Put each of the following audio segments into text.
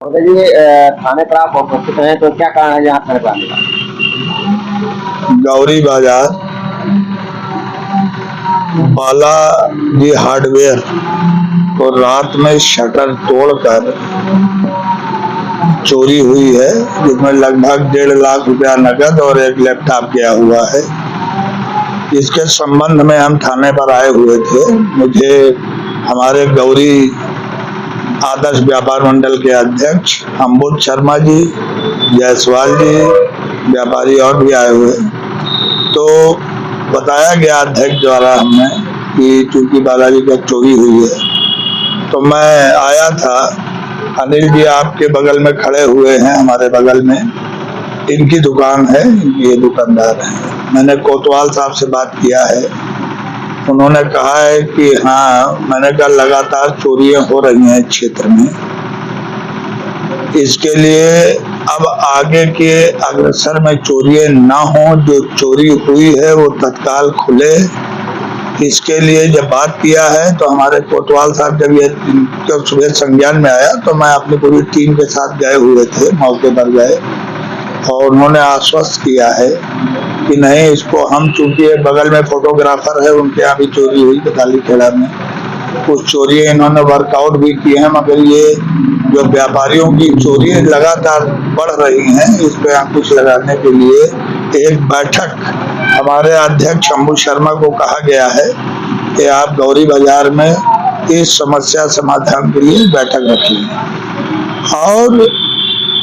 जी थाने पर आप उपस्थित हैं तो क्या कारण है यहाँ थाने पर आने का? गौरी बाजार बालाजी हार्डवेयर तो रात में शटर तोड़कर चोरी हुई है, जिसमें लगभग 1.5 लाख रुपया नकद और एक लैपटॉप गया हुआ है। इसके संबंध में हम थाने पर आए हुए थे। मुझे हमारे गौरी आदर्श व्यापार मंडल के अध्यक्ष अम्बुज शर्मा जी, जायसवाल जी, व्यापारी और भी आए हुए, तो बताया गया अध्यक्ष द्वारा हमें कि चूंकि बालाजी का चोरी हुई है, तो मैं आया था। अनिल जी आपके बगल में खड़े हुए हैं, हमारे बगल में इनकी दुकान है, ये दुकानदार है। मैंने कोतवाल साहब से बात किया है, उन्होंने कहा है कि हाँ, मैंने कहा लगातार चोरियां हो रही हैं क्षेत्र में, इसके लिए अब आगे के अग्रसर में चोरियां ना हो, जो चोरी हुई है वो तत्काल खुले। इसके लिए जब बात किया है तो हमारे कोतवाल साहब जब सुबह संज्ञान में आया तो मैं अपनी पूरी टीम के साथ गए हुए थे, मौके पर गए और उन्होंने आश्वस्त किया है कि नहीं, इसको हम, चूंकि बगल में फोटोग्राफर है, उनके यहाँ भी चोरी हुई कताली खेड़ा में, कुछ चोरी इन्होंने वर्कआउट भी किए हैं, मगर ये जो व्यापारियों की चोरी लगातार बढ़ रही हैं, इस पे अंकुश लगाने के लिए एक बैठक हमारे अध्यक्ष अम्बुज शर्मा को कहा गया है कि आप गौरी बाजार में इस समस्या समाधान के लिए बैठक रखिए। और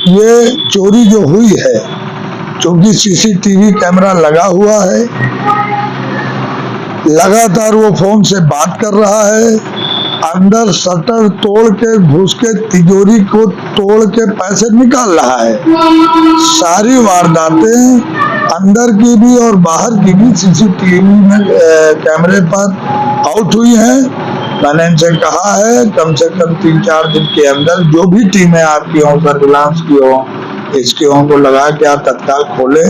ये चोरी जो हुई है, क्योंकि सीसीटीवी कैमरा लगा हुआ है, लगातार वो फोन से बात कर रहा है, अंदर शटर तोड़ के घुस के तिजोरी को तोड़ के पैसे निकाल रहा है। सारी वारदातें अंदर की भी और बाहर की भी सीसीटीवी में कैमरे पर आउट हुई हैं। मैंने इनसे कहा है कम से कम 3-4 दिन के अंदर जो भी टीमें आपकी हों, सर्विलांस की हो, इसके को लगा के आप तत्काल खोले,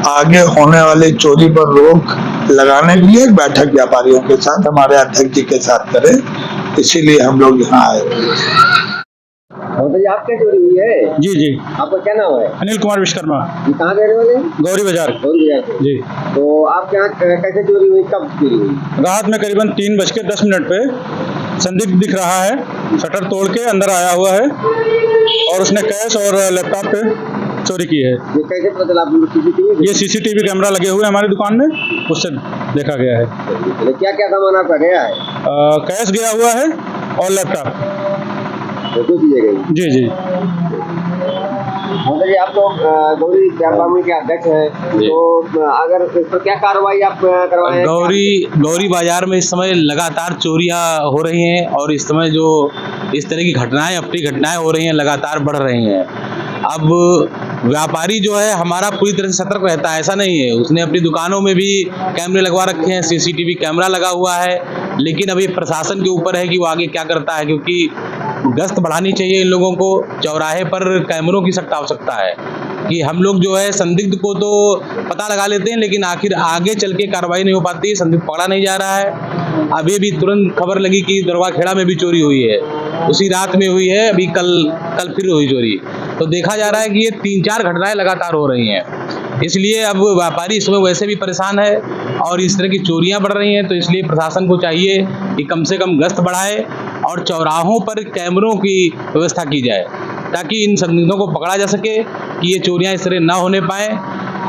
आगे होने वाली चोरी पर रोक लगाने के लिए एक बैठक व्यापारियों के साथ, हमारे अध्यक्ष जी के साथ करें, इसीलिए हम लोग यहाँ आए। जी आपकी चोरी हुई है? जी जी। आपका क्या नाम है? अनिल कुमार विश्वकर्मा। कहाँ रहने वाले? गौरी बाजार। गौरी बाजार जी। तो आपके यहाँ कैसे चोरी हुई, कब चोरी हुई? रात में करीबन 3:10 पे संदिग्ध दिख रहा है, शटर तोड़ के अंदर आया हुआ है और उसने कैश और लैपटॉप पे चोरी की है। ये कैसे पता चला आपको? सीसीटीवी? ये सीसीटीवी कैमरा लगे हुए हैं हमारी दुकान में, उससे देखा गया है। क्या क्या सामान आपका गया है? कैश गया हुआ है और लैपटॉप। दो चीजें गई? जी जी। जी आप तो गौरी व्यापार मंडल के अध्यक्ष हैं, तो अगर इस पर क्या कार्रवाई आप करवाएं? गौरी बाजार में इस समय लगातार चोरियां हो रही हैं और इस समय जो इस तरह की घटनाएं, अपनी घटनाएं हो रही हैं, लगातार बढ़ रही हैं। अब व्यापारी जो है हमारा पूरी तरह से सतर्क रहता है, ऐसा नहीं है, उसने अपनी दुकानों में भी कैमरे लगवा रखे हैं, सीसीटीवी कैमरा लगा हुआ है, लेकिन अभी प्रशासन के ऊपर है कि वो आगे क्या करता है, क्योंकि गश्त बढ़ानी चाहिए इन लोगों को। चौराहे पर कैमरों की सख्त आवश्यकता है कि हम लोग जो है संदिग्ध को तो पता लगा लेते हैं, लेकिन आखिर आगे चल के कार्रवाई नहीं हो पाती, संदिग्ध पकड़ा नहीं जा रहा है। अभी भी तुरंत खबर लगी कि दरवा खेड़ा में भी चोरी हुई है, उसी रात में हुई है, अभी कल फिर हुई चोरी। तो देखा जा रहा है कि ये 3-4 घटनाएं लगातार हो रही हैं, इसलिए अब व्यापारी इसमें वैसे भी परेशान है और इस तरह की चोरियां बढ़ रही हैं, तो इसलिए प्रशासन को चाहिए कि कम से कम गश्त बढ़ाए और चौराहों पर कैमरों की व्यवस्था की जाए, ताकि इन संदिग्धों को पकड़ा जा सके कि ये चोरियां इस तरह ना होने पाए।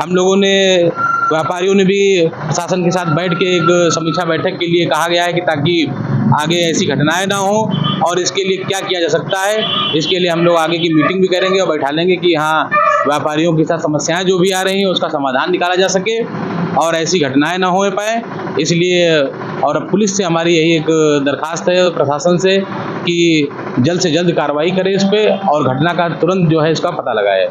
हम लोगों ने, व्यापारियों ने भी प्रशासन के साथ बैठ के एक समीक्षा बैठक के लिए कहा गया है कि ताकि आगे ऐसी घटनाएं ना हो और इसके लिए क्या किया जा सकता है, इसके लिए हम लोग आगे की मीटिंग भी करेंगे और बैठा लेंगे कि हाँ, व्यापारियों के साथ समस्याएं जो भी आ रही हैं उसका समाधान निकाला जा सके और ऐसी घटनाएं ना हो पाए। इसलिए और पुलिस से हमारी यही एक दरखास्त है प्रशासन से कि जल्द से जल्द कार्रवाई करे इस पे और घटना का तुरंत जो है इसका पता लगाए।